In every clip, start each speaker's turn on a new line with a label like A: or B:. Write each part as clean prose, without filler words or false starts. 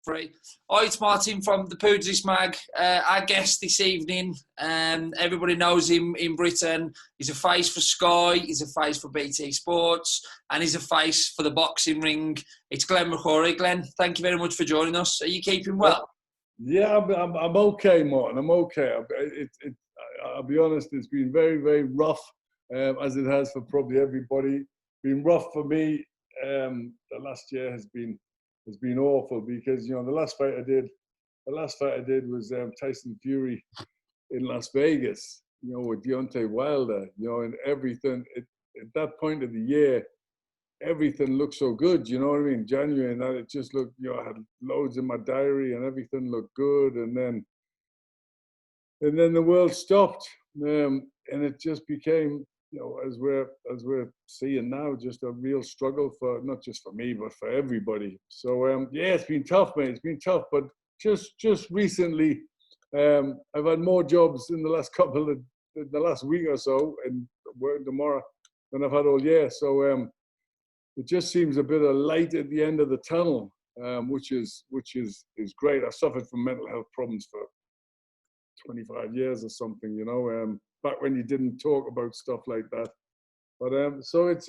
A: Free. Hi, it's Martin from the Pugilist Mag. Our guest this evening, everybody knows him in Britain. He's a face for Sky, he's a face for BT Sports, and he's a face for the boxing ring. It's Glen Mcrory. Glenn, thank you very much for joining us. Are you keeping well?
B: Yeah, I'm okay, Martin. I'm okay. I'll be honest, it's been very, very rough, as it has for probably everybody. Been rough for me. The last year has been awful because, you know, the last fight I did was Tyson Fury in Las Vegas, you know, with Deontay Wilder, you know, and everything. At that point of the year, everything looked so good, you know what I mean? January, and that it just looked, you know, I had loads in my diary and everything looked good, and then the world stopped, and it just became, you know, as we're seeing now, just a real struggle for not just for me but for everybody. So yeah, it's been tough, mate. It's been tough, but just recently, I've had more jobs in the last week or so, and working tomorrow than I've had all year. So it just seems a bit of light at the end of the tunnel, which is great. I've suffered from mental health problems for 25 years or something, you know, back when you didn't talk about stuff like that. But so it's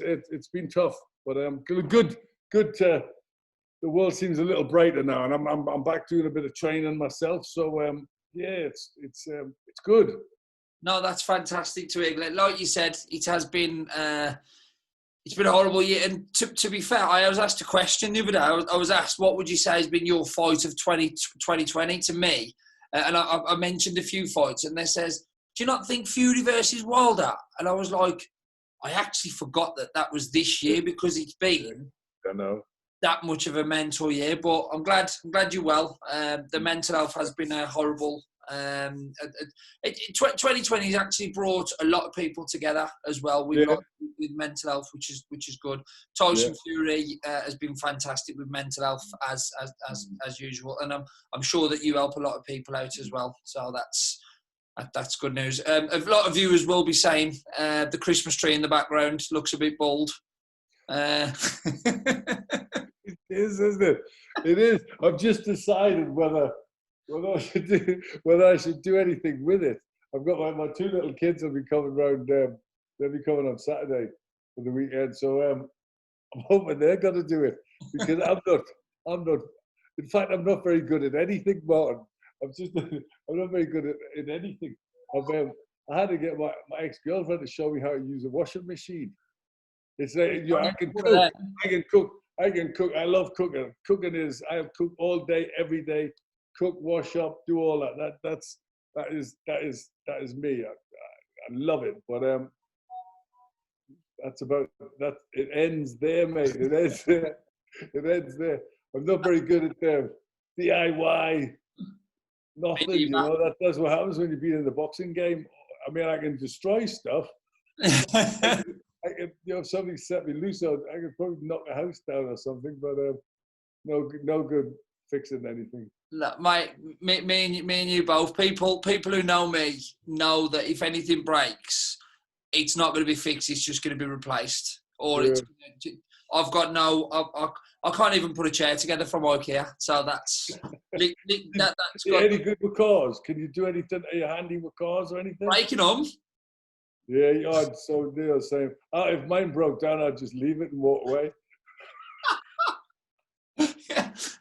B: been tough, but good. The world seems a little brighter now, and I'm back doing a bit of training myself. So yeah, it's good.
A: No, that's fantastic to hear. Like you said, it has been. It's been a horrible year, and to be fair, I was asked a question the other day. I was asked, what would you say has been your fight of 2020 to me? And I mentioned a few fights, and they says, do you not think Fury versus Wilder? And I was like, I actually forgot that was this year because it's been that much of a mental year. But I'm glad you're well. The mental health has been horrible. 2020 has actually brought a lot of people together as well with mental health, which is good. Tyson Fury has been fantastic with mental health as usual, and I'm sure that you help a lot of people out as well. So that's good news. A lot of viewers will be saying the Christmas tree in the background looks a bit bald.
B: It is, isn't it? It is. I've just decided whether I should do anything with it. I've got my two little kids will be coming round. They'll be coming on Saturday for the weekend. So I'm hoping they're going to do it because I'm not. In fact, I'm not very good at anything, Martin. I'm not very good at anything. I had to get my ex-girlfriend to show me how to use a washing machine. It's like, you know, I can cook. I love cooking. I cook all day, every day. Cook, wash up, do all that. That is me. I love it. But that's about that. It ends there, mate. It ends there. It ends there. I'm not very good at DIY. Nothing, you know. That's what happens when you've been in the boxing game. I mean, I can destroy stuff. I can, you know, if something set me loose, I could probably knock a house down or something. But no good fixing anything.
A: Look, mate, me and you both. People who know me know that if anything breaks, it's not going to be fixed. It's just going to be replaced. Or I've got I can't even put a chair together from IKEA. So that's that's
B: good. Any good with cars? Can you do anything? Are you handy with cars or anything?
A: Breaking them.
B: Yeah, so they're saying, if mine broke down, I'd just leave it and walk away.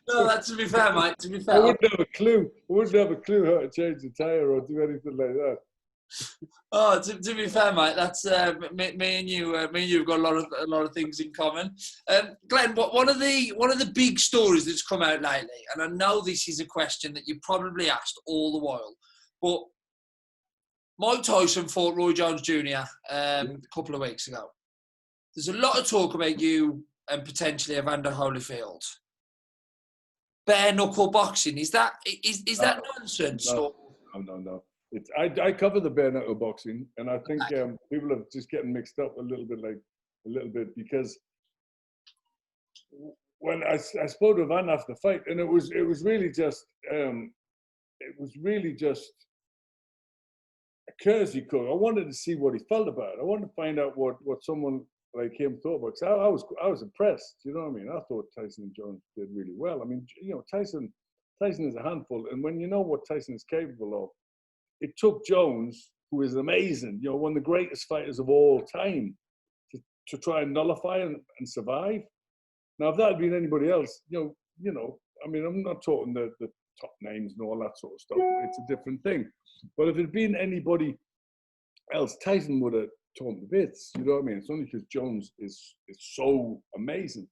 A: No, that's to be fair, mate. To be fair,
B: I wouldn't have a clue. how to change the tyre or do anything like that.
A: Oh, to be fair, mate, that's me and you. Me and you've got a lot of things in common. Glenn, one of the big stories that's come out lately, and I know this is a question that you probably asked all the while, but Mike Tyson fought Roy Jones Jr. A couple of weeks ago. There's a lot of talk about you and potentially Evander Holyfield. Bare knuckle boxing, is that nonsense?
B: No. I cover the bare knuckle boxing, and I think people are just getting mixed up a little bit because when I spoke to Van after the fight, and it was really just a courtesy call. I wanted to see what he felt about it. I wanted to find out what someone like him thought about. Because I was impressed. You know what I mean? I thought Tyson and Jones did really well. I mean, you know, Tyson Tyson is a handful. And when you know what Tyson is capable of, it took Jones, who is amazing, one of the greatest fighters of all time, to try and nullify and survive. Now, if that had been anybody else, I mean, I'm not talking the top names and all that sort of stuff. It's a different thing. But if it had been anybody else, Tyson would have torn to bits. You know what I mean? It's only because Jones is so amazing.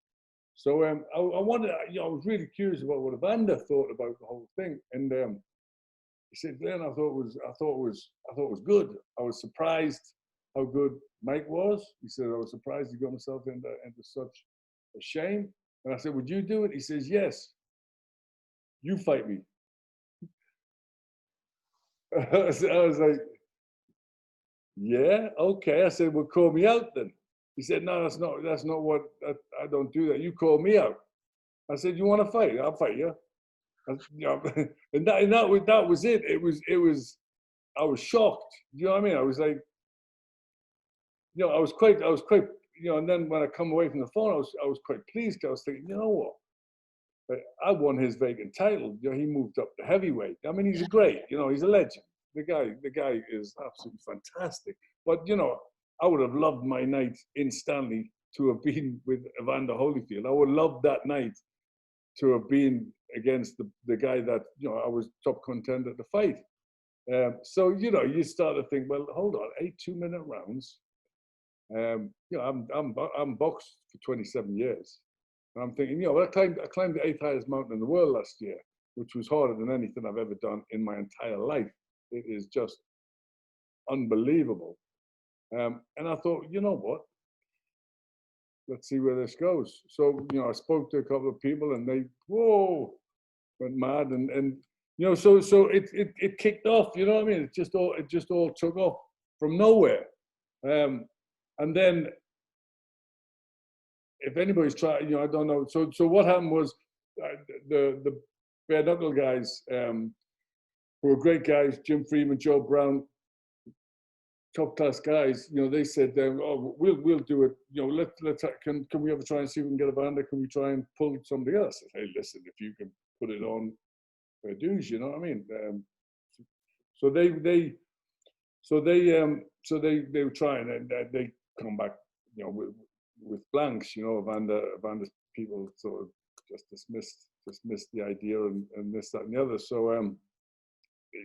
B: So I wanted, I was really curious about what Evander thought about the whole thing, and he said, "Glenn, I thought it was good. I was surprised how good Mike was." He said, "I was surprised he got himself into such a shame." And I said, "Would you do it?" He says, "Yes. You fight me." I was like, "Yeah, okay." I said, "Well, call me out then." He said, "No, that's not what, I don't do that. You call me out." I said, "You want to fight? I'll fight you." And that was it. It was. I was shocked. You know what I mean? I was like, I was quite. And then when I come away from the phone, I was quite pleased. I was thinking, you know what? I won his vacant title. He moved up to heavyweight. I mean, he's a great. He's a legend. The guy is absolutely fantastic. But I would have loved my night in Stanley to have been with Evander Holyfield. I would love that night to have been against the guy that I was top contender to fight. So you start to think, well, hold on, 8 2-minute rounds. I'm boxed for 27 years. And I'm thinking, I climbed the 8th highest mountain in the world last year, which was harder than anything I've ever done in my entire life. It is just unbelievable. And I thought, you know what? Let's see where this goes. So, I spoke to a couple of people and they, went mad. And so it kicked off, you know what I mean? It just all took off from nowhere. And then if anybody's tried, I don't know. So what happened was the bare knuckle guys, who were great guys, Jim Freeman, Joe Brown, top class guys, they said, "Oh, we'll do it. Can we ever try and see if we can get Evander? Can we try and pull somebody else?" I said, "Hey, listen, if you can put it on fair dues, you know what I mean." So they were trying, and they come back, with blanks. Evander's people sort of just dismissed the idea and this, that, and the other. So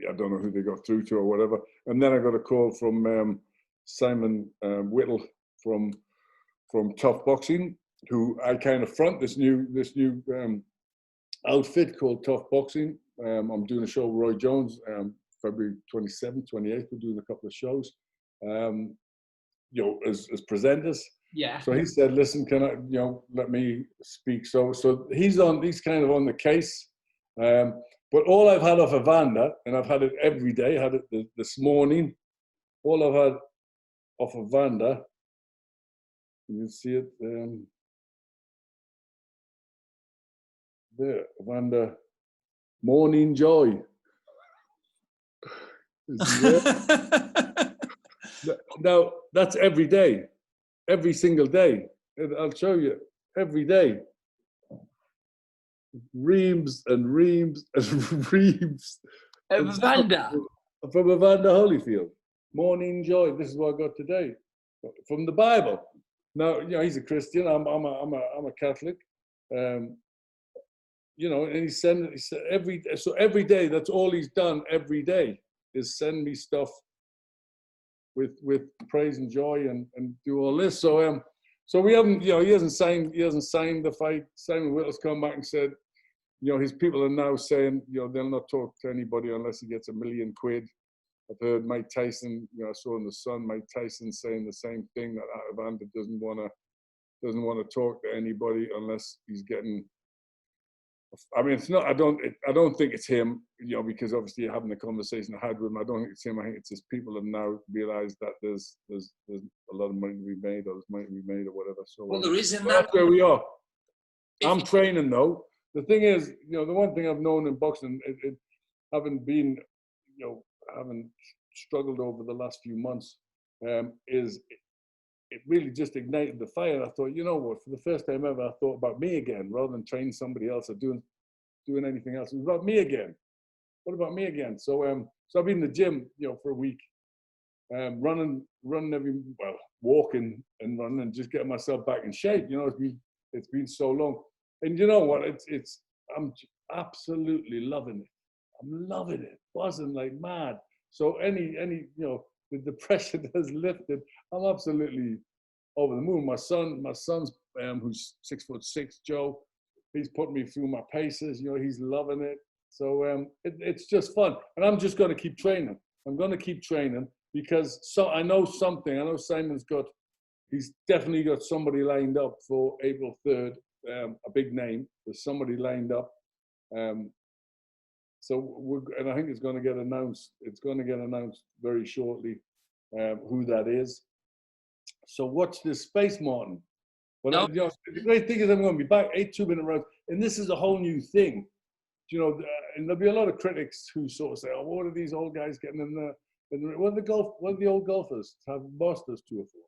B: I don't know who they got through to or whatever. And then I got a call from Simon Whittle from Tough Boxing, who I kind of front this new outfit called Tough Boxing. I'm doing a show with Roy Jones, February 27th, 28th. We're doing a couple of shows, as presenters.
A: Yeah.
B: So he said, "Listen, can I, let me speak?" So he's kind of on the case. But all I've had off Evander, and I've had it every day, I had it this morning, all I've had off Evander, you can see it there, Evander, Morning Joy. Now, that's every day, every single day. I'll show you, every day. Reams and reams and reams.
A: Of Evander?
B: From Evander Holyfield. Morning Joy. This is what I got today. From the Bible. Now, he's a Christian. I'm a Catholic. And he said every day, that's all he's done every day, is send me stuff with praise and joy and do all this. So we haven't, he hasn't signed the fight. Simon Whittle's come back and said, his people are now saying, they'll not talk to anybody unless he gets £1 million. I've heard Mike Tyson, I saw in the Sun, Mike Tyson saying the same thing, that Evander doesn't want to talk to anybody unless he's getting. I mean, it's not. I don't think it's him, because obviously having the conversation I had with him, I don't think it's him. I think it's just people have now realised that there's a lot of money to be made, or there's money to be made, or whatever. So
A: well, there isn't that.
B: That's where we are. I'm training though. The thing is, the one thing I've known in boxing, having been, having struggled over the last few months, is it really just ignited the fire. I thought, you know what, for the first time ever, I thought about me again, rather than training somebody else or doing doing anything else. It was about me again. What about me again? So so I've been in the gym, for a week, running walking and running and just getting myself back in shape. It's been so long, and you know what? I'm absolutely loving it. I'm loving it, buzzing like mad. So the depression has lifted. I'm absolutely over the moon. My son's who's 6'6", Joe. He's putting me through my paces. He's loving it. So it's just fun, and I'm just going to keep training. I'm going to keep training because I know something. I know he's definitely got somebody lined up for April 3rd, a big name. There's somebody lined up. And I think it's going to get announced. It's going to get announced very shortly who that is. So watch this space, Martin. But the great thing is I'm going to be back 8 2-minute rounds, and this is a whole new thing. And there'll be a lot of critics who sort of say, "Oh, what are these old guys getting in there? What are the old golfers have Masters Tour for?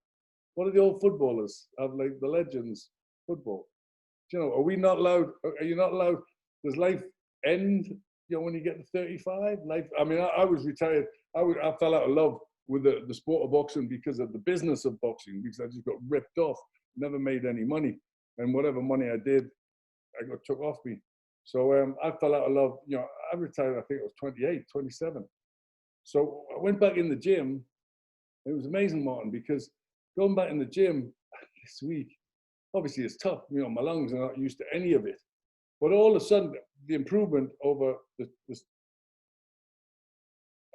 B: What are the old footballers have like the Legends football? Are we not allowed? Are you not allowed? Does life end? When you get to 35, life. I mean, I was retired. I fell out of love with the sport of boxing because of the business of boxing, because I just got ripped off. Never made any money, and whatever money I did, I got took off me. So I fell out of love. I retired, I think it was 28, 27. So I went back in the gym. It was amazing, Martin, because going back in the gym this week, obviously it's tough. My lungs are not used to any of it. But all of a sudden, the improvement over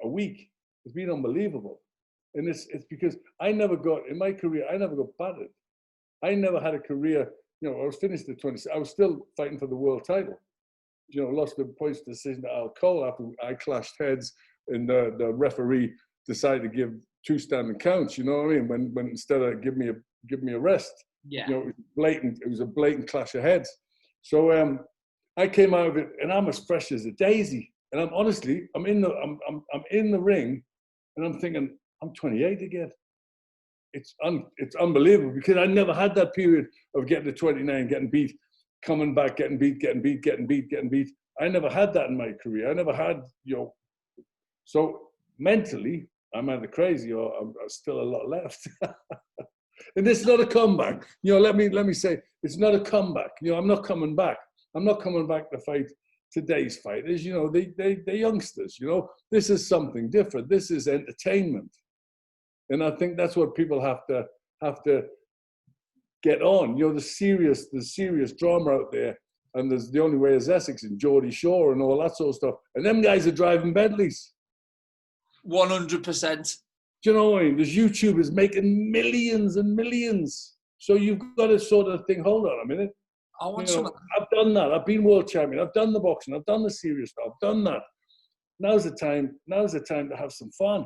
B: a week has been unbelievable. And it's because in my career, I never got battered. I never had a career, I was finished at 20. I was still fighting for the world title. Lost the points decision to Al Cole after I clashed heads and the referee decided to give 2 standing counts, you know what I mean? When instead of give me a rest.
A: Yeah.
B: It was a blatant clash of heads. So I came out of it and I'm as fresh as a daisy. And I'm in the ring and I'm thinking, I'm 28 again. It's unbelievable because I never had that period of getting to 29, getting beat, coming back, getting beat. I never had that in my career. I never had, so mentally, I'm either crazy or I'm still a lot left. And this is not a comeback. Let me say, it's not a comeback. I'm not coming back. I'm not coming back to fight today's fighters. They're youngsters. This is something different. This is entertainment. And I think that's what people have to get on. The serious drama out there, and there's The Only Way is Essex and Geordie Shore and all that sort of stuff. And them guys are driving Bentleys.
A: 100%.
B: Do you know what I mean? There's YouTubers making millions and millions. So you've got to sort of think, hold on a minute. I've done that. I've been world champion. I've done the boxing. I've done the serious stuff. I've done that. Now's the time to have some fun.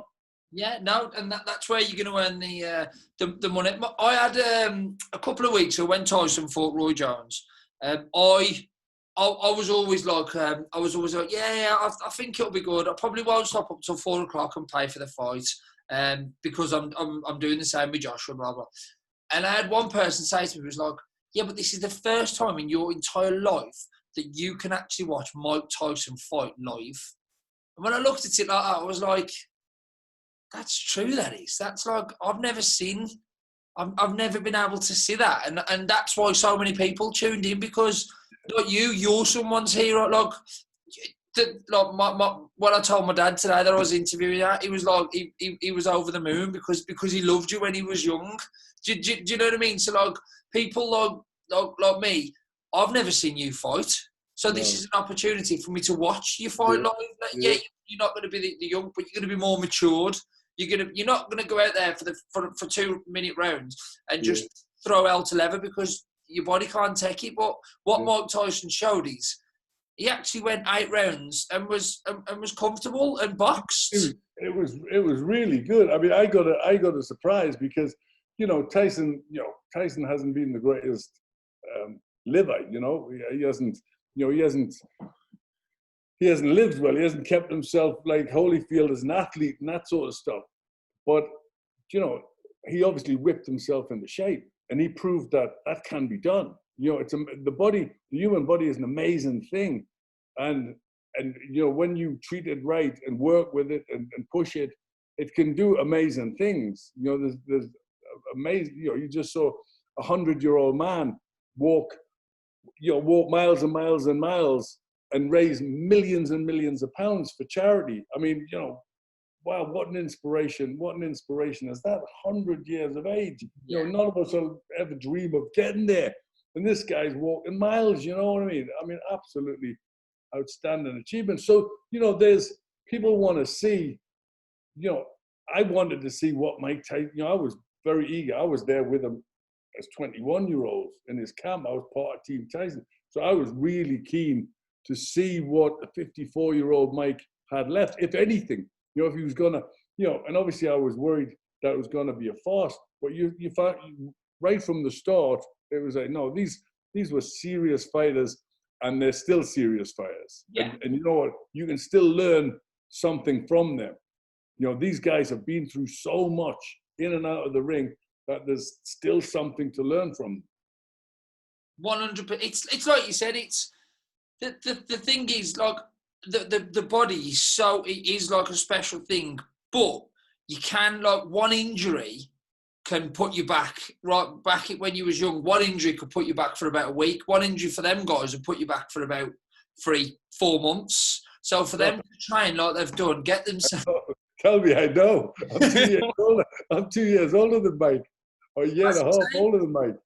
A: Yeah, no, and that's where you're going to earn the money. I had a couple of weeks ago when Tyson fought Roy Jones. I was always like, yeah, I think it'll be good. I probably won't stop up till 4 o'clock and pay for the fight, because I'm doing the same with Joshua, blah blah. And I had one person say to me, was like, yeah, but this is the first time in your entire life that you can actually watch Mike Tyson fight live. And when I looked at it like that, I was like, that's true, that is. That's like, I've never been able to see that. And that's why so many people tuned in, because like you're someone's hero. When I told my dad today that I was interviewing that, he was like, he was over the moon because he loved you when he was young. Do you know what I mean? So like, people like me, I've never seen you fight. So this is an opportunity for me to watch you fight live. Yeah, you're not going to be the young, but you're going to be more matured. You're not going to go out there for 2-minute rounds and just throw hell to leather because your body can't take it. But what Mike Tyson showed is he actually went 8 rounds and was comfortable and boxed.
B: It was really good. I mean, I got a surprise because Tyson hasn't been the greatest liver. He hasn't lived well. He hasn't kept himself like Holyfield as an athlete and that sort of stuff. But, he obviously whipped himself into shape and he proved that can be done. The human body is an amazing thing. and you know, when you treat it right and work with it and push it, it can do amazing things. You know, there's amazing. You know, you just saw 100-year-old man walk miles and miles and miles and raise millions and millions of pounds for charity. I mean, you know, wow, what an inspiration! What an inspiration is that? 100 years of age. You know, none of us will ever dream of getting there. And this guy's walking miles, you know what I mean? I mean, absolutely outstanding achievement. So, you know, there's people want to see, you know, I wanted to see what Mike Tyson, you know, I was very eager. I was there with him as 21-year-olds in his camp. I was part of Team Tyson. So I was really keen to see what the 54-year-old Mike had left, if anything. You know, if he was going to, you know, and obviously I was worried that it was going to be a farce. But you found, right from the start, it was like, no, these were serious fighters, and they're still serious fighters.
A: Yeah.
B: And you know what? You can still learn something from them. You know, these guys have been through so much in and out of the ring that there's still something to learn from.
A: 100%. It's like you said. It's the thing is, like, the body is so, it is like a special thing, but you can, like, one injury can put you back, right back when you was young. One injury could put you back for about a week. One injury for them guys would put you back for about 3-4 months. So for them to train like they've done, get themselves...
B: Tell me, I know. I'm 2 years older. I'm 2 years older than Mike, or a year and a half older than Mike.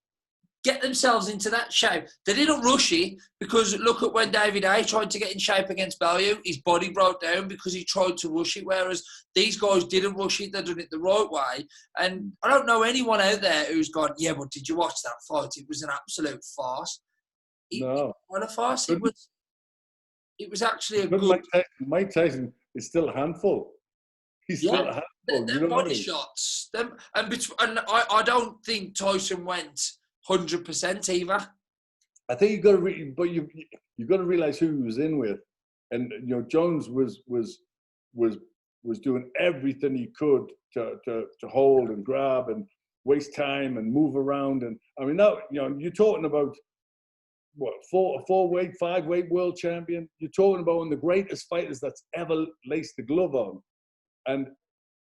A: Get themselves into that shape. They didn't rush it, because look at when David A tried to get in shape against Bellew, his body broke down because he tried to rush it, whereas these guys didn't rush it. They've done it the right way. And I don't know anyone out there who's gone, yeah, but did you watch that fight? It was an absolute farce.
B: No.
A: It wasn't a farce. It was actually a good...
B: Mike Tyson is still a handful. He's still a handful.
A: Them body shots. And I don't think Tyson went 100% either.
B: I think you got to realize who he was in with, and you know, Jones was doing everything he could to hold and grab and waste time and move around. And I mean, now, you know, you're talking about what, four-weight, 5-weight world champion. You're talking about one of the greatest fighters that's ever laced the glove on, and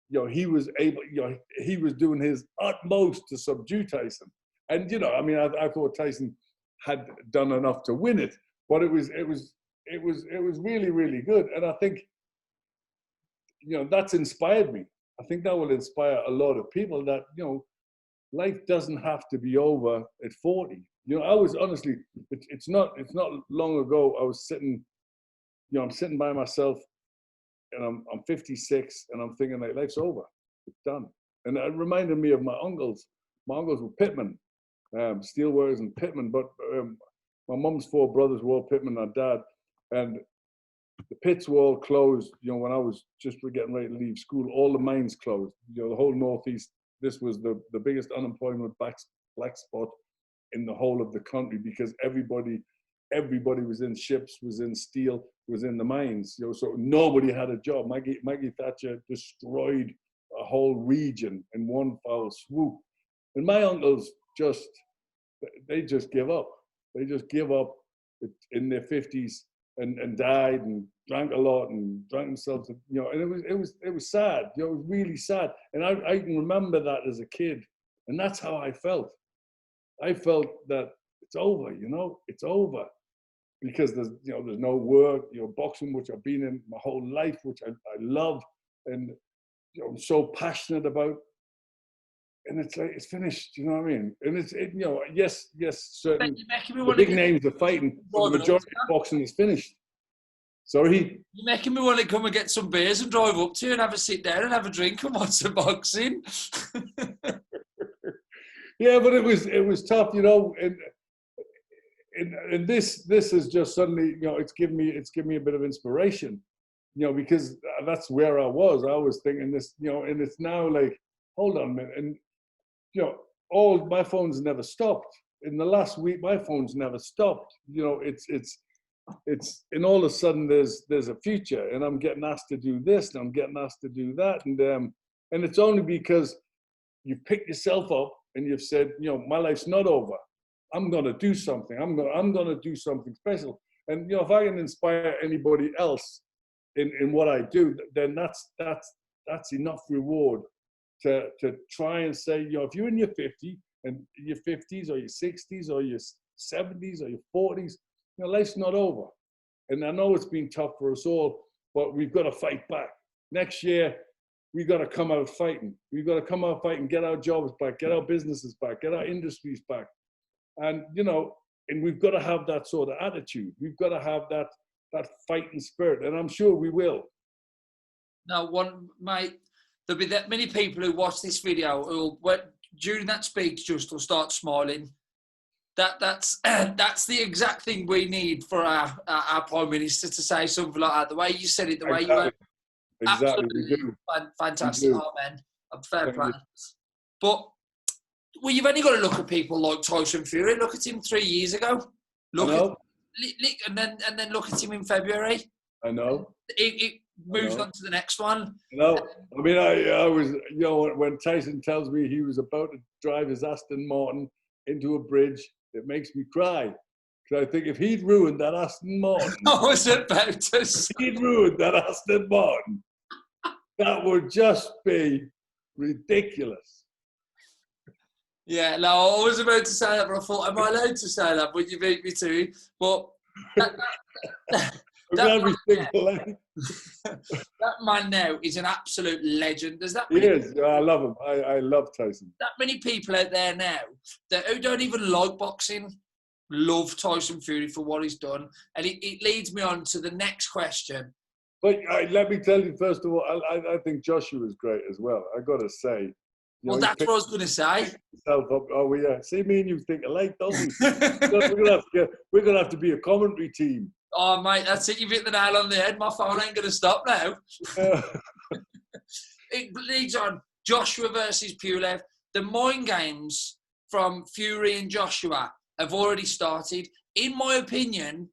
B: you know, he was able. You know, he was doing his utmost to subdue Tyson. And, you know, I mean, I thought Tyson had done enough to win it, but it was really, really good. And I think, you know, that's inspired me. I think that will inspire a lot of people that, you know, life doesn't have to be over at 40. You know, I was honestly, it's not long ago, I was sitting, you know, I'm sitting by myself, and I'm 56, and I'm thinking, like, life's over. It's done. And it reminded me of my uncles. My uncles were pitmen. Steelworkers and pitmen, but my mum's 4 brothers were all pitmen, and dad, and the pits were all closed. You know, when I was just getting ready to leave school, all the mines closed. You know, the whole northeast. This was the biggest unemployment black spot in the whole of the country, because everybody was in ships, was in steel, was in the mines. You know, so nobody had a job. Maggie Thatcher destroyed a whole region in one foul swoop, and my uncles they just give up. They just give up in their 50s and died and drank a lot and drank themselves, you know, and it was sad. You know, it was really sad. And I can remember that as a kid, and that's how I felt. I felt that it's over, you know, it's over, because there's no work, you know, boxing, which I've been in my whole life, which I love, and you know, I'm so passionate about. And it's like, it's finished, you know what I mean? And you know, yes, certain the big names are fighting, but the majority of boxing is finished. Sorry?
A: You're making me want to come and get some beers and drive up to you and have a sit down and have a drink and watch some boxing.
B: Yeah, but it was tough, you know, and this is just suddenly, you know, it's given me a bit of inspiration, you know, because that's where I was thinking this, you know, and it's now like, hold on a minute, and you know, all my phones never stopped. In the last week, my phone's never stopped. You know, it's and all of a sudden there's a future, and I'm getting asked to do this, and I'm getting asked to do that, and it's only because you've picked yourself up and you've said, you know, my life's not over. I'm gonna do something. I'm gonna do something special. And, you know, if I can inspire anybody else in what I do, then that's enough reward to try and say, you know, if you're in your 50s and your 50s or your 60s or your 70s or your 40s, you know, life's not over. And I know it's been tough for us all, but we've got to fight back. Next year, we've got to come out fighting. We've got to come out fighting, get our jobs back, get our businesses back, get our industries back. And, you know, and we've got to have that sort of attitude. We've got to have that fighting spirit, and I'm sure we will.
A: Now, mate, there'll be that many people who watch this video who, during that speech, just will start smiling. That's the exact thing we need for our Prime Minister to say something like that. The way you said it, the way you went.
B: Exactly,
A: Absolutely
B: we do.
A: fantastic.
B: We do.
A: Oh, man, I'm fair play. But, well, you've only got to look at people like Tyson Fury. Look at him 3 years ago. And then look at him in February.
B: I know.
A: It moves on to the next one.
B: No, I mean, I was, you know, when Tyson tells me he was about to drive his Aston Martin into a bridge, it makes me cry. Because I think if he'd ruined that Aston Martin,
A: I was about to say.
B: he'd ruined that Aston Martin, that would just be ridiculous.
A: Yeah, no, I was about to say that, but I thought, am I allowed to say that? But you beat me to it. But that man now is an absolute legend. There's that many.
B: He is. I love him. I love Tyson.
A: That many people out there now who don't even like boxing love Tyson Fury for what he's done. And it leads me on to the next question.
B: But let me tell you, first of all, I think Joshua is great as well. I got to say.
A: Well, that's what I was going to say.
B: Oh, yeah. See, me and you think alike, don't we? We're going to have to be a commentary team.
A: Oh, mate, that's it. You've hit the nail on the head. My phone ain't going to stop now. It leads on. Joshua versus Pulev. The mind games from Fury and Joshua have already started. In my opinion,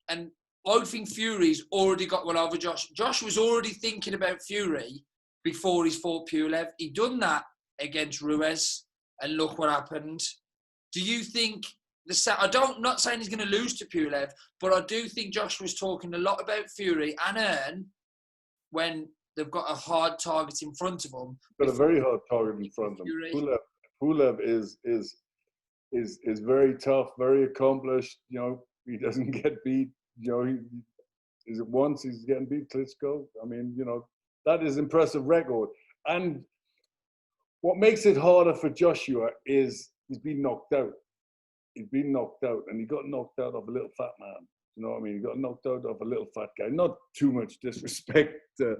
A: and I think Fury's already got one over Josh. Josh was already thinking about Fury before he fought Pulev. He done that against Ruiz, and look what happened. Do you think not saying he's going to lose to Pulev, but I do think Josh was talking a lot about Fury and Earn when they've got a hard target in front of them.
B: Got a very hard target in front of them. Pulev is very tough, very accomplished. You know, he doesn't get beat. You know, once he's getting beat Klitschko. I mean, you know, that is impressive record. And what makes it harder for Joshua is he's been knocked out. He's been knocked out, and he got knocked out of a little fat man. You know what I mean? He got knocked out of a little fat guy. Not too much disrespect to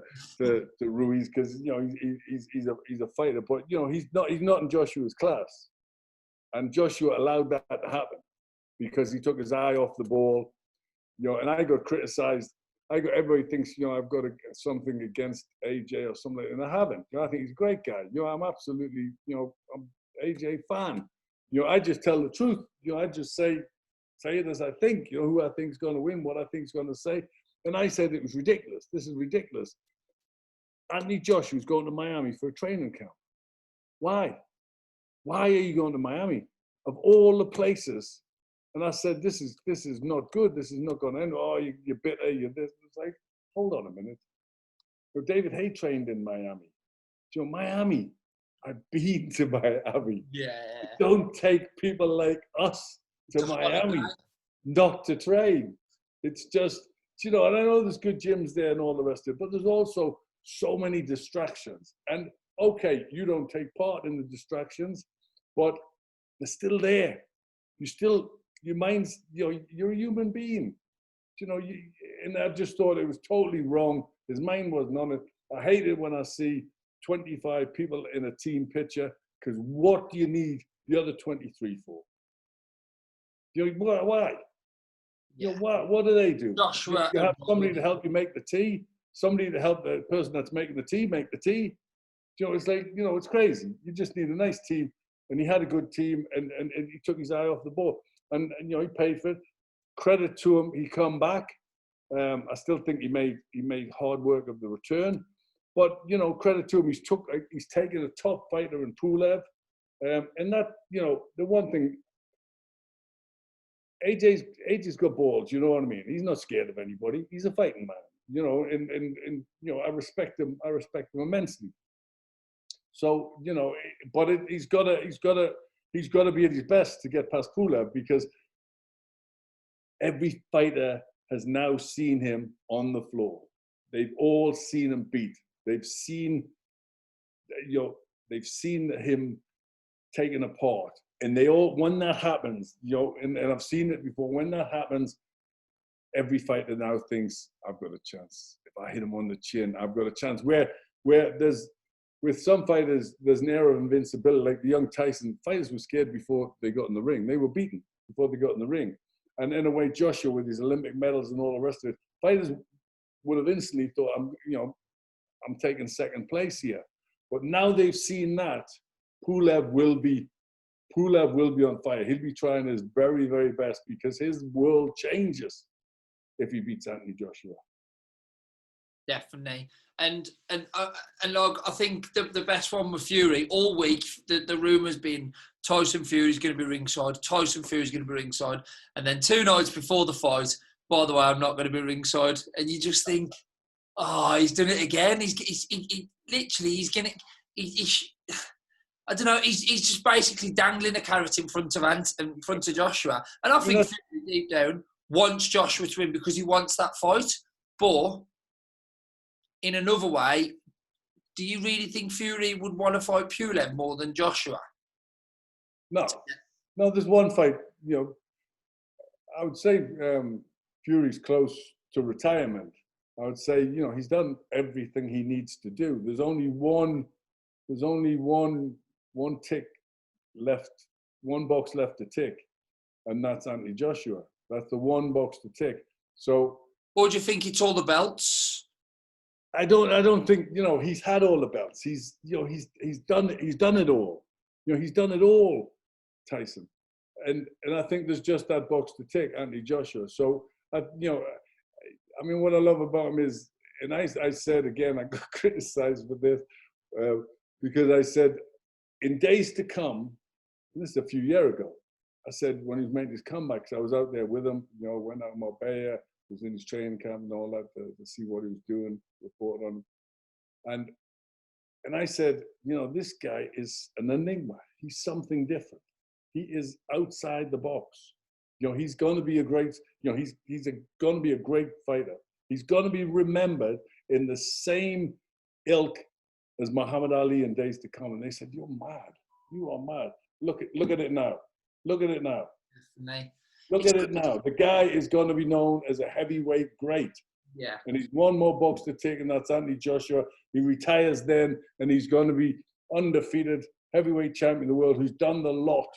B: Ruiz, because you know he's a fighter, but you know he's not in Joshua's class, and Joshua allowed that to happen because he took his eye off the ball. You know, and I got criticized. Everybody thinks, you know, I've got something against AJ or something, and I haven't. You know, I think he's a great guy. You know, I'm absolutely, you know, I'm AJ fan. You know, I just tell the truth. You know, I just say it as I think. You know, who I think is going to win, what I think is going to say. And I said it was ridiculous. This is ridiculous. Anthony Joshua's going to Miami for a training camp. Why? Why are you going to Miami? Of all the places. And I said, this is not good. This is not going to end. Oh, you're bitter. You're this. It's like, hold on a minute. So David Hay trained in Miami. You know, Miami. I've been to Miami.
A: Yeah.
B: Don't take people like us to Miami, not to train. It's just, you know, and I know there's good gyms there and all the rest of it, but there's also so many distractions. And okay, you don't take part in the distractions, but they're still there. Your mind's, you know, you're a human being. You know, and I just thought it was totally wrong. His mind wasn't on it. I hate it when I see 25 people in a team picture, because what do you need the other 23 for? You know, why? You know, what do they do?
A: Joshua,
B: you have somebody to help you make the tea, somebody to help the person that's making the tea make the tea. You know, it's like, you know, it's crazy. You just need a nice team. And he had a good team, and he took his eye off the ball. And you know, he paid for it. Credit to him, he come back. I still think he made hard work of the return. But you know, credit to him, he's taken a top fighter in Pulev. And that, you know, the one thing, AJ's got balls. You know what I mean? He's not scared of anybody. He's a fighting man. You know, and you know, I respect him. I respect him immensely. So you know, but he's got to be at his best to get past Pulev, because every fighter has now seen him on the floor. They've all seen him beat. They've seen, you know, they've seen him taken apart. And they all, when that happens, you know, and I've seen it before, when that happens, every fighter now thinks, I've got a chance. If I hit him on the chin, I've got a chance. Where there's, with some fighters, there's an air of invincibility. Like the young Tyson, fighters were scared before they got in the ring. They were beaten before they got in the ring. And in a way, Joshua, with his Olympic medals and all the rest of it, fighters would have instantly thought, I'm taking second place here. But now they've seen that, Pulev will be on fire. He'll be trying his very, very best, because his world changes if he beats Anthony Joshua.
A: Definitely. And like, I think the best one with Fury all week, the rumour's been Tyson Fury's going to be ringside, Tyson Fury's going to be ringside, and then 2 nights before the fight, by the way, I'm not going to be ringside. And you just think, oh, he's done it again. He literally, he's going to, I don't know, he's just basically dangling a carrot in front of Joshua. And I think Fury deep down wants Joshua to win because he wants that fight. But in another way, do you really think Fury would want to fight Pulev more than Joshua?
B: No, there's one fight, you know, I would say Fury's close to retirement. I would say, you know, he's done everything he needs to do. There's only one tick left, one box left to tick, and that's Anthony Joshua. That's the one box to tick. So,
A: or do you think it's all the belts?
B: I don't think, you know, he's had all the belts. He's done it all. You know, he's done it all, Tyson. And I think there's just that box to tick, Anthony Joshua. So, you know, I mean, what I love about him is, and I said again, I got criticized for this because I said, in days to come, this is a few years ago, I said when he was making his comebacks, I was out there with him, you know, went out in Marbella, was in his training camp and all that to see what he was doing, report on him. And I said, you know, this guy is an enigma. He's something different. He is outside the box. You know, he's going to be a great, you know, he's going to be a great fighter. He's going to be remembered in the same ilk as Muhammad Ali in days to come. And they said, you're mad. You are mad. Look at it now. Look at it now. Look at it now. The guy is going to be known as a heavyweight great.
A: Yeah.
B: And he's one more box to take, and that's Anthony Joshua. He retires then, and he's going to be undefeated heavyweight champion of the world who's done the lot.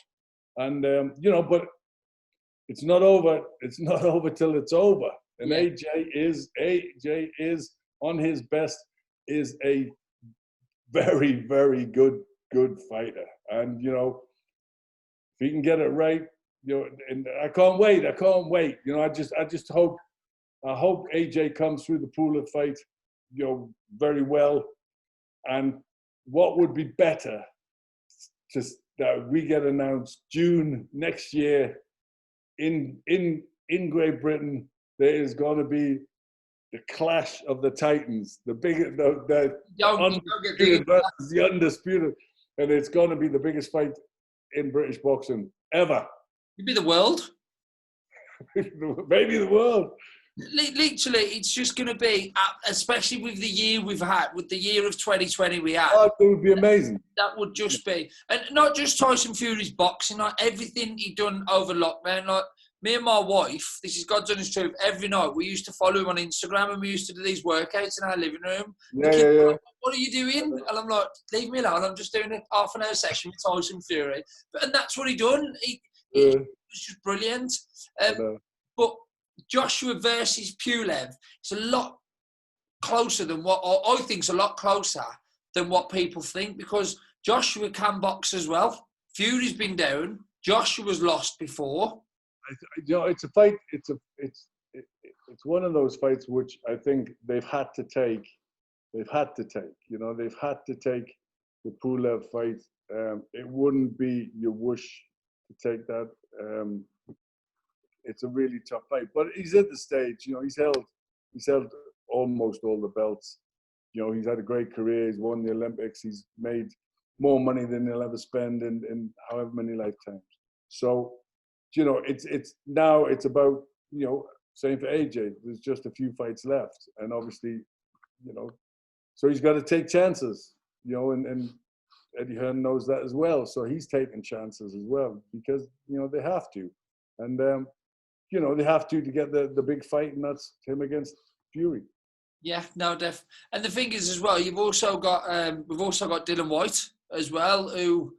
B: And, you know, but it's not over. It's not over till it's over. And yeah. AJ is on his best, is a very, very good fighter. And, you know, if he can get it right, you know, and I can't wait. You know, I hope AJ comes through the Pulev fight, you know, very well. And what would be better that we get announced June next year in Great Britain, there is going to be the clash of the Titans, the undisputed versus the undisputed, and it's going to be the biggest fight in British boxing ever.
A: You'd be the world.
B: Maybe the world.
A: Literally, it's just going to be, especially with the year we've had, with the year of 2020 we had.
B: Oh, it would be amazing.
A: That would just be, and not just Tyson Fury's boxing, like everything he done over lockdown. Like me and my wife, this is God's honest truth. Every night we used to follow him on Instagram, and we used to do these workouts in our living room.
B: Yeah.
A: Like, what are you doing? And I'm like, leave me alone. I'm just doing a half an hour session with Tyson Fury. And that's what he done. It was just brilliant. But Joshua versus Pulev, it's a lot closer than what I think is a lot closer than what people think, because Joshua can box as well. Fury's been down. Joshua's lost before.
B: You know, it's a fight. It's one of those fights which I think they've had to take. You know, they've had to take the Pulev fight. It wouldn't be your wish to take that. it's a really tough fight. But he's at the stage, he's held almost all the belts. He's had a great career. He's won the Olympics. He's made more money than he'll ever spend in however many lifetimes. So, it's now it's about, same for AJ. There's just a few fights left. And obviously, so he's got to take chances, and Eddie Hearn knows that as well. So he's taking chances as well because, they have to. And, they have to get the big fight, and that's him against Fury.
A: Yeah, no, def. And the thing is as well, we've also got Dylan White as well, who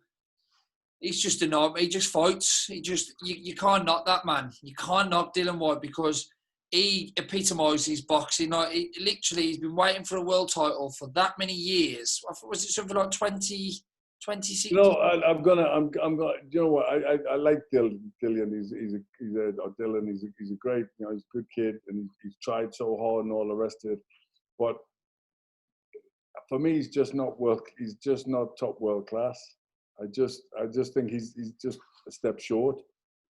A: he's just a knob. He just fights. You can't knock that man. You can't knock Dylan White because he epitomises boxing. He's been waiting for a world title for that many years. Was it something like 2016?
B: I'm gonna. You know what? I like Dylan. He's a great. He's a good kid, and he's tried so hard and all the rest of it. But for me, he's just not top world class. I just think he's just a step short.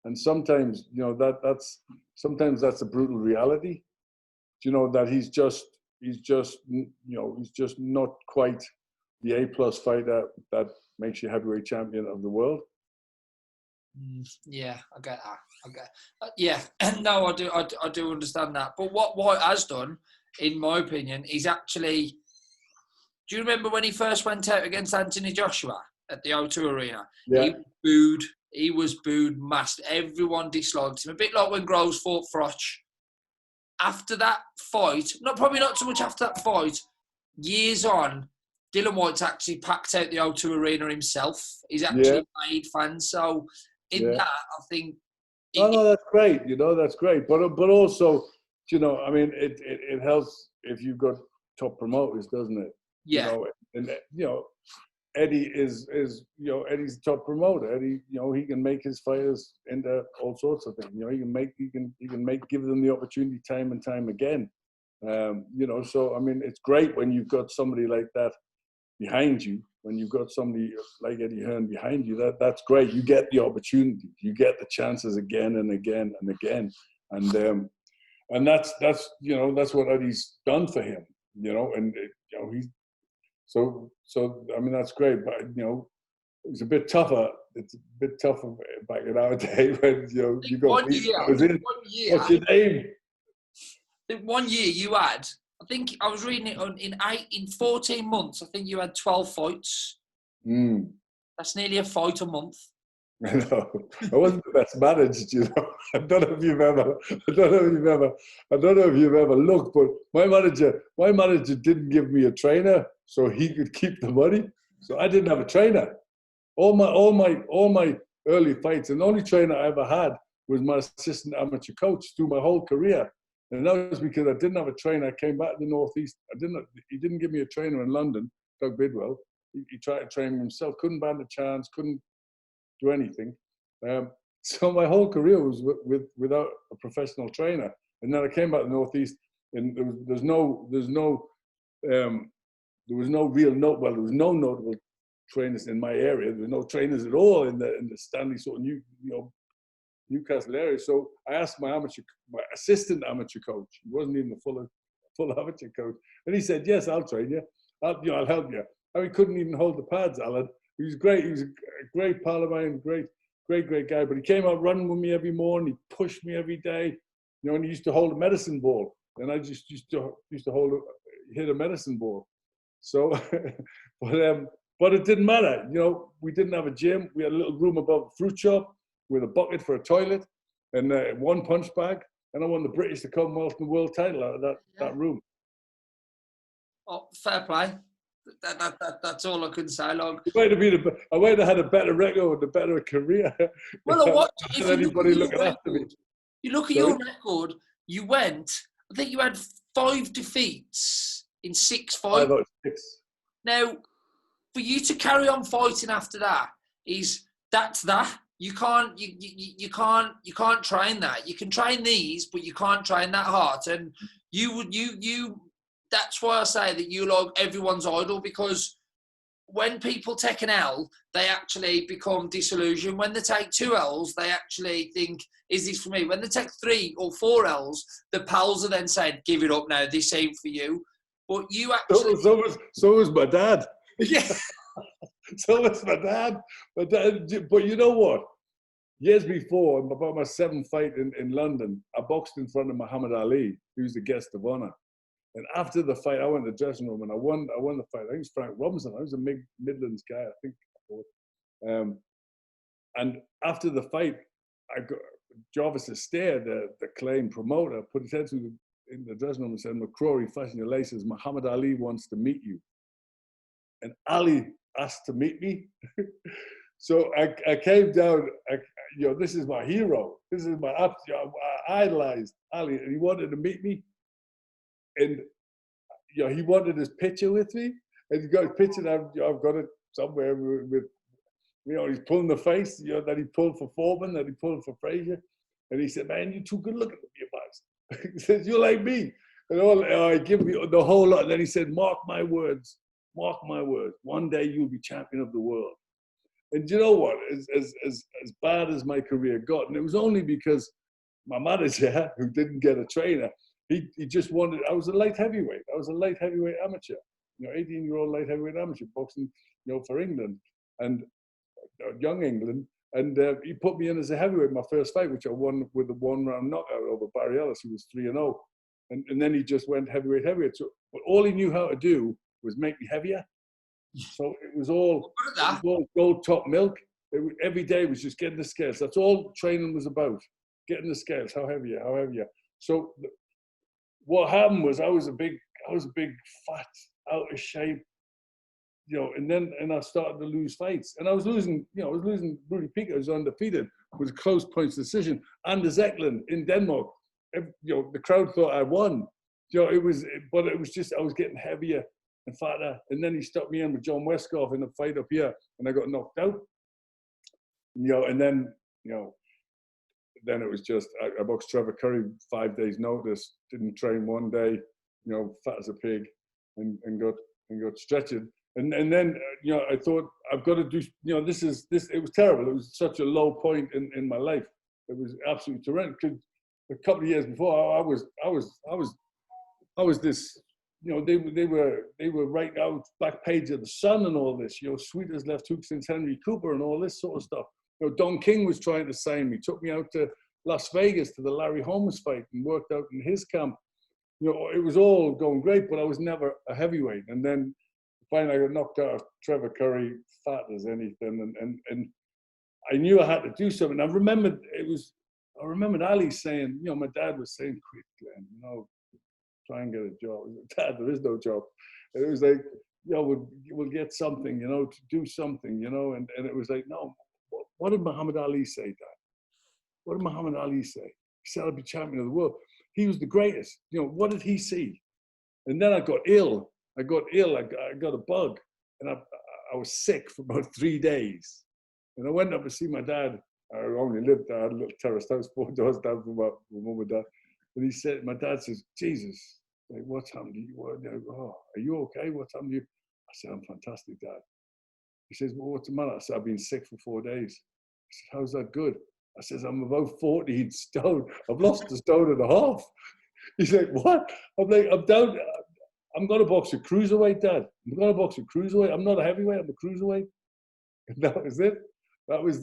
B: And sometimes, that's a brutal reality. That he's just not quite the A+ fighter that makes you heavyweight champion of the world.
A: Yeah, I get that. Yeah, no, I do understand that. But what White has done, in my opinion, is actually. Do you remember when he first went out against Anthony Joshua at the O2 Arena?
B: Yeah.
A: He was booed massively. Everyone disliked him. A bit like when Groves fought Froch. After that fight, probably not so much after that fight, years on, Dylan White's actually packed out the O2 Arena himself. He's actually made fans. So in that, I think...
B: No, that's great. That's great. But also, it helps if you've got top promoters, doesn't it?
A: Yeah.
B: Eddie is Eddie's the top promoter. Eddie, he can make his fighters into all sorts of things. He can give them the opportunity time and time again. So it's great when you've got somebody like that behind you. When you've got somebody like Eddie Hearn behind you, that's great. You get the opportunity. You get the chances again and again and again. And that's what Eddie's done for him. He's. So that's great, but it's a bit tougher. It's a bit tougher back in our day when you got these guys in. What's your name?
A: I think 1 year you had. I think I was reading it in 14 months. I think you had 12 fights. That's nearly a fight a month.
B: I know. I wasn't the best managed, I don't know if you've ever looked, but my manager didn't give me a trainer so he could keep the money. So I didn't have a trainer. All my early fights, and the only trainer I ever had was my assistant amateur coach through my whole career. And that was because I didn't have a trainer. I came back to the Northeast. He didn't give me a trainer in London, Doug Bidwell. He tried to train me himself, couldn't band a chance, couldn't do anything. So my whole career was without a professional trainer. And then I came back to the Northeast, and there was no notable trainers in my area. There were no trainers at all in the Stanley sort of Newcastle area. So I asked my assistant amateur coach. He wasn't even the full amateur coach, and he said, "Yes, I'll train you. I'll help you." He couldn't even hold the pads, Alan. He was great. He was a great pal of mine, great guy. But he came out running with me every morning. He pushed me every day, and he used to hold a medicine ball, and I just used to hit a medicine ball. So, but it didn't matter. We didn't have a gym. We had a little room above a fruit shop with a bucket for a toilet and one punch bag, and I won the British, the Commonwealth, and the world title out of that room.
A: Oh, fair play. That's all I can say. I
B: might have had a better record and a better career.
A: Well, if
B: you anybody looking after me.
A: You look at your record. I think you had 5 defeats in 6 fights.
B: 5 or 6.
A: Now, for you to carry on fighting after that that's that. You can't train that. You can train these, but you can't train that hard. And you that's why I say that you like everyone's idol, because when people take an L, they actually become disillusioned. When they take 2 L's, they actually think, is this for me? When they take 3 or 4 L's, the pals are then saying, give it up now, this ain't for you. But you actually...
B: So was my dad.
A: Yeah.
B: So was my dad. But you know what? Years before, about my 7th fight in London, I boxed in front of Muhammad Ali, who was the guest of honor. And after the fight, I went to the dressing room and I won the fight. I think it was Frank Robinson. I was a Midlands guy, I think. And after the fight, Jarvis Astaire, the claimed promoter, put his head in the dressing room and said, McCrory, fasten your laces. Muhammad Ali wants to meet you. And Ali asked to meet me. So I came down, this is my hero. This is I idolized Ali, and he wanted to meet me. And he wanted his picture with me, and he got a picture. I've got it somewhere with he's pulling the face that he pulled for Foreman, that he pulled for Frazier, and he said, "Man, you're too good looking to be a boxer." He says, "You're like me," and I give me the whole lot. And then he said, "Mark my words, one day you'll be champion of the world." And you know what? As bad as my career got, and it was only because my manager, who didn't get a trainer. He just wanted, I was a light heavyweight. I was a light heavyweight amateur, 18-year-old light heavyweight amateur boxing, for England and young England. And he put me in as a heavyweight my first fight, which I won with a 1-round knockout over Barry Ellis, who was 3-0. And then he just went heavyweight. So, but all he knew how to do was make me heavier. So it was all gold top milk. Every day was just getting the scales. That's all training was about, getting the scales, how heavier. So what happened was I was a big, fat, out of shape, and I started to lose fights. And I was losing Rudy Pico, was undefeated, with a close points decision. Anders Eklund in Denmark, the crowd thought I won. But it was just, I was getting heavier and fatter. And then he stuck me in with John Westcott in a fight up here, and I got knocked out. And then it was just, I boxed Trevor Curry 5 days notice, didn't train one day, fat as a pig, and got stretchered. And then, I thought, I've got to do, it was terrible. It was such a low point in my life. It was absolutely terrific. A couple of years before, I was this, they were right out back page of the Sun and all this, sweetest left hook since Henry Cooper and all this sort of stuff. Don King was trying to sign me, took me out to Las Vegas to the Larry Holmes fight and worked out in his camp. It was all going great, but I was never a heavyweight. And then finally I got knocked out of Trevor Curry, fat as anything. And I knew I had to do something. I remembered Ali saying, my dad was saying, "Quick, Glenn, try and get a job." Dad, there is no job. And it was like, we'll get something, to do something, and it was like, no. What did Muhammad Ali say, Dad? What did Muhammad Ali say? He said, "I'll be champion of the world." He was the greatest. What did he see? And then I got ill. I got a bug. And I was sick for about 3 days. And I went up to see my dad. I only lived there. I had a little terraced house 4 doors down from my mum and dad. And he said, my dad says, "Jesus, like, what's happened to you? Are you okay? What's happened to you?" I said, "I'm fantastic, Dad." He says, "Well, what's the matter?" I said, "I've been sick for 4 days." He said, "How's that good?" I says, "I'm about 14 stone. I've lost a stone and a half." He's like, "What?" I'm like, "I'm down. I'm going to box a cruiserweight, Dad. I'm going to box a cruiserweight. I'm not a heavyweight. I'm a cruiserweight." And that was it. That was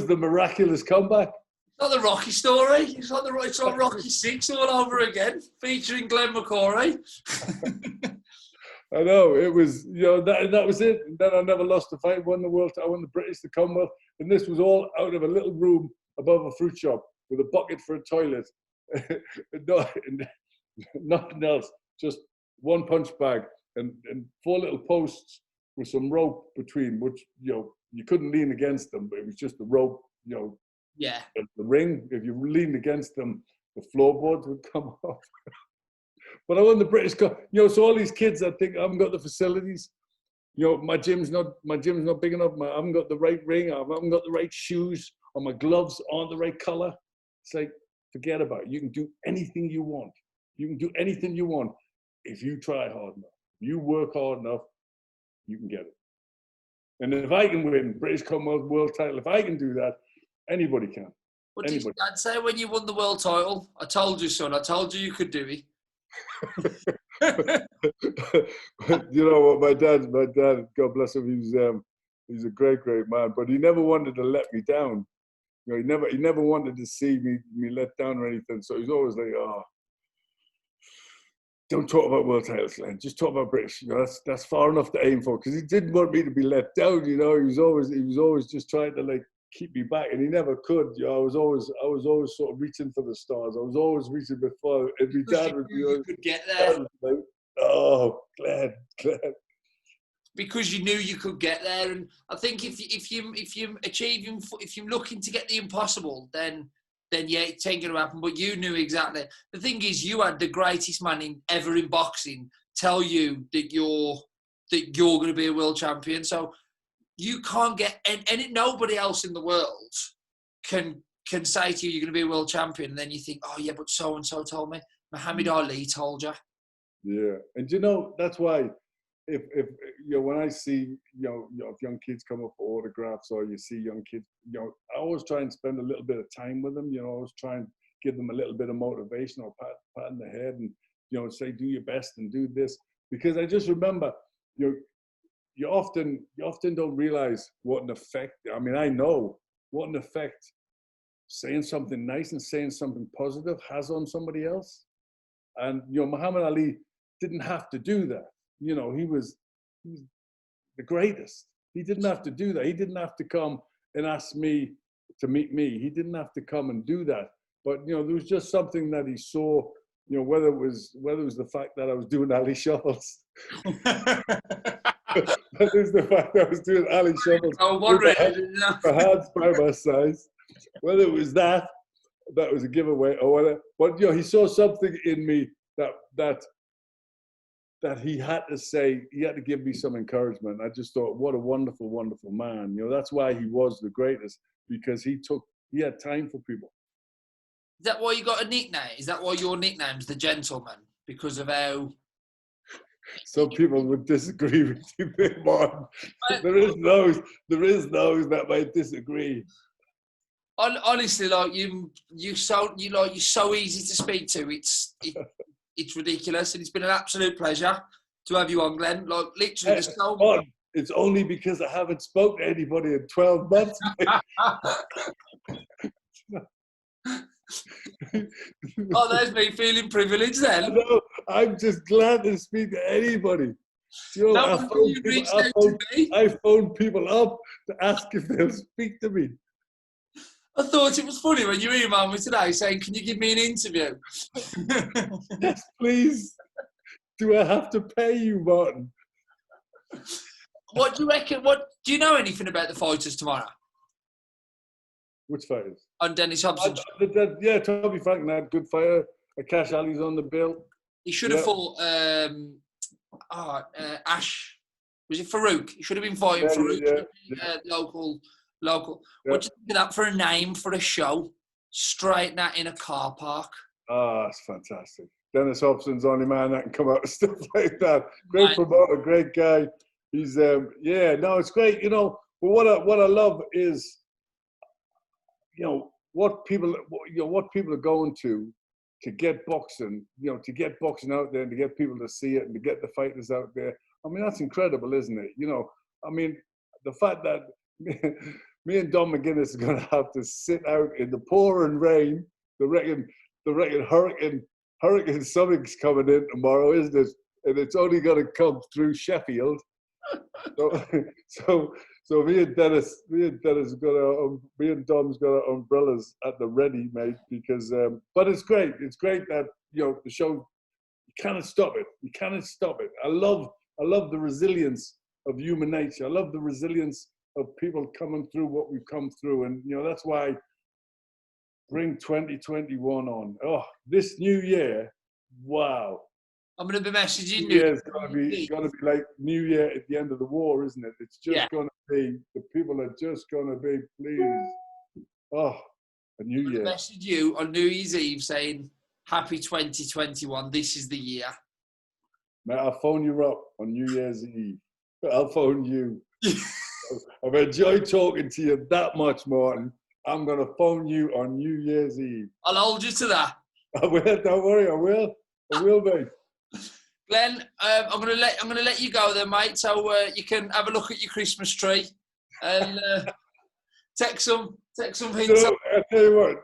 B: the miraculous comeback.
A: It's not the Rocky story. It's not Rocky 6 all over again, featuring Glen Mcrory.
B: I know, it was, that was it. And then I never lost a fight, won the world, I won the British, the Commonwealth. And this was all out of a little room above a fruit shop with a bucket for a toilet. and nothing else, just one punch bag and 4 little posts with some rope between, which, you couldn't lean against them, but it was just the rope,
A: Yeah.
B: The ring. If you leaned against them, the floorboards would come off. But I won the British Cup. So all these kids that think I haven't got the facilities, my gym's not big enough. I haven't got the right ring. I haven't got the right shoes, or my gloves aren't the right color. It's like, forget about it. You can do anything you want. You can do anything you want if you try hard enough. You work hard enough, you can get it. And if I can win British Commonwealth world title, if I can do that, anybody can.
A: What did your dad say when you won the world title? I told you, son. I told you could do it.
B: You know what, my dad, God bless him, he's a great, great man, but he never wanted to let me down. You know, he never wanted to see me let down or anything. So he's always like, oh, don't talk about world titles, Glenn. Just talk about British. You know, that's far enough to aim for. Because he didn't want me to be let down. You know, he was always just trying to like keep me back, and he never could. You know, I was always sort of reaching for the stars. I was always reaching before. And my dad would be
A: you could get there.
B: Like, oh, Glenn.
A: Because you knew you could get there, and I think if you're looking to get the impossible, then yeah, it ain't going to happen. But you knew exactly. The thing is, you had the greatest man ever in boxing tell you that you're going to be a world champion. So you can't get, and nobody else in the world can say to you you're going to be a world champion, and then you think, oh yeah, but so and so told me. Muhammad Ali told you.
B: Yeah, and you know that's why. If you know, when I see if young kids come up for autographs, or you see young kids, I always try and spend a little bit of time with them. I always try and give them a little bit of motivation or pat in the head, and say do your best and do this, because I just remember you often don't realize what an effect. I mean, I know what an effect saying something nice and saying something positive has on somebody else, and Muhammad Ali didn't have to do that. He was the greatest. He didn't have to do that. He didn't have to come and ask me to meet me. He didn't have to come and do that. But there was just something that he saw. Whether it was the fact that I was doing Ali shuffles. That is the fact that I was doing Ali shuffles. My hands by my sides. Whether it was that was a giveaway or whatever. But he saw something in me that he had to say, he had to give me some encouragement. I just thought, what a wonderful, wonderful man. That's why he was the greatest, because he had time for people.
A: Is that why you got a nickname? Is that why your nickname's the Gentleman? Because of how...
B: Some people would disagree with you, Martin. There is those that might disagree.
A: Honestly, like you're so easy to speak to. It's ridiculous, and it's been an absolute pleasure to have you on, Glenn. Like, literally,
B: it's only because I haven't spoken to anybody in 12 months.
A: Oh, there's me feeling privileged then.
B: No, I'm just glad to speak to anybody. I phone people up to ask if they'll speak to me.
A: I thought it was funny when you emailed me today saying, can you give me an interview?
B: Yes, please. Do I have to pay you, Martin?
A: What do you reckon? Do you know anything about the fighters tomorrow?
B: Which fighters?
A: On Dennis Hobson.
B: Yeah, Toby Franklin had good fighter. Cash Ali's on the bill.
A: He should have fought Ash. Was it Farouk? He should have been fighting Farouk. Local. Yeah. What do you think of that for a name for a show? Straight that in a car park.
B: Ah, that's fantastic. Dennis Hobson's the only man that can come out with stuff like that. Great promoter, great guy. He's it's great. But what I love is, what people are going to get boxing, to get boxing out there and to get people to see it and to get the fighters out there. I mean, that's incredible, isn't it? I mean, the fact that me and Don McGuinness are going to have to sit out in the pouring rain. The reckon hurricane something's coming in tomorrow, isn't it? And it's only going to come through Sheffield. So me and Dom's got our umbrellas at the ready, mate. Because but it's great. It's great that the show. You cannot stop it. You cannot stop it. I love the resilience of human nature. I love the resilience of people coming through what we've come through, and that's why bring 2021 on. Oh, this new year, wow!
A: I'm going to be messaging
B: you. Yeah, it's going to be like New Year at the end of the war, isn't it? It's just going to be, the people are just going to be, please. Oh, a new year.
A: Message you on New Year's Eve saying, Happy 2021. This is the year.
B: Mate, I'll phone you up on New Year's Eve. I'll phone you. I've enjoyed talking to you that much, Martin. I'm going to phone you on New Year's Eve.
A: I'll hold you to that.
B: I will. Don't worry. I will. I will, mate.
A: Glenn, I'm gonna let you go then, mate. So you can have a look at your Christmas tree and take some hints.
B: I tell you what,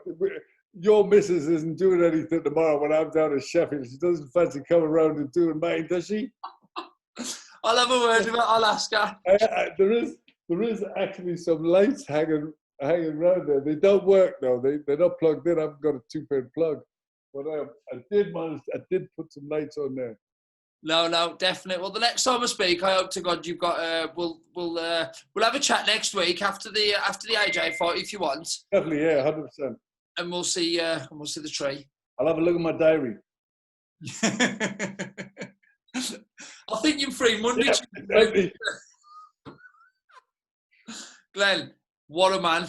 B: your missus isn't doing anything tomorrow when I'm down in Sheffield. She doesn't fancy coming around and doing mine, does she?
A: I'll have a word with her. I'll ask her.
B: There is actually some lights hanging around there. They don't work though. They're not plugged in. I haven't got a 2-pin plug, but I did put some lights on there.
A: No, definitely. Well, the next time I speak, I hope to God you've got. We'll have a chat next week after the AJ fight if you want.
B: Definitely, yeah, 100%.
A: And we'll see the tree.
B: I'll have a look at my diary.
A: I think you're free Monday.
B: Yeah,
A: Glenn, what a man.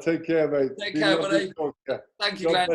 B: Take care, mate.
A: Take care, buddy. Thank you, Glenn.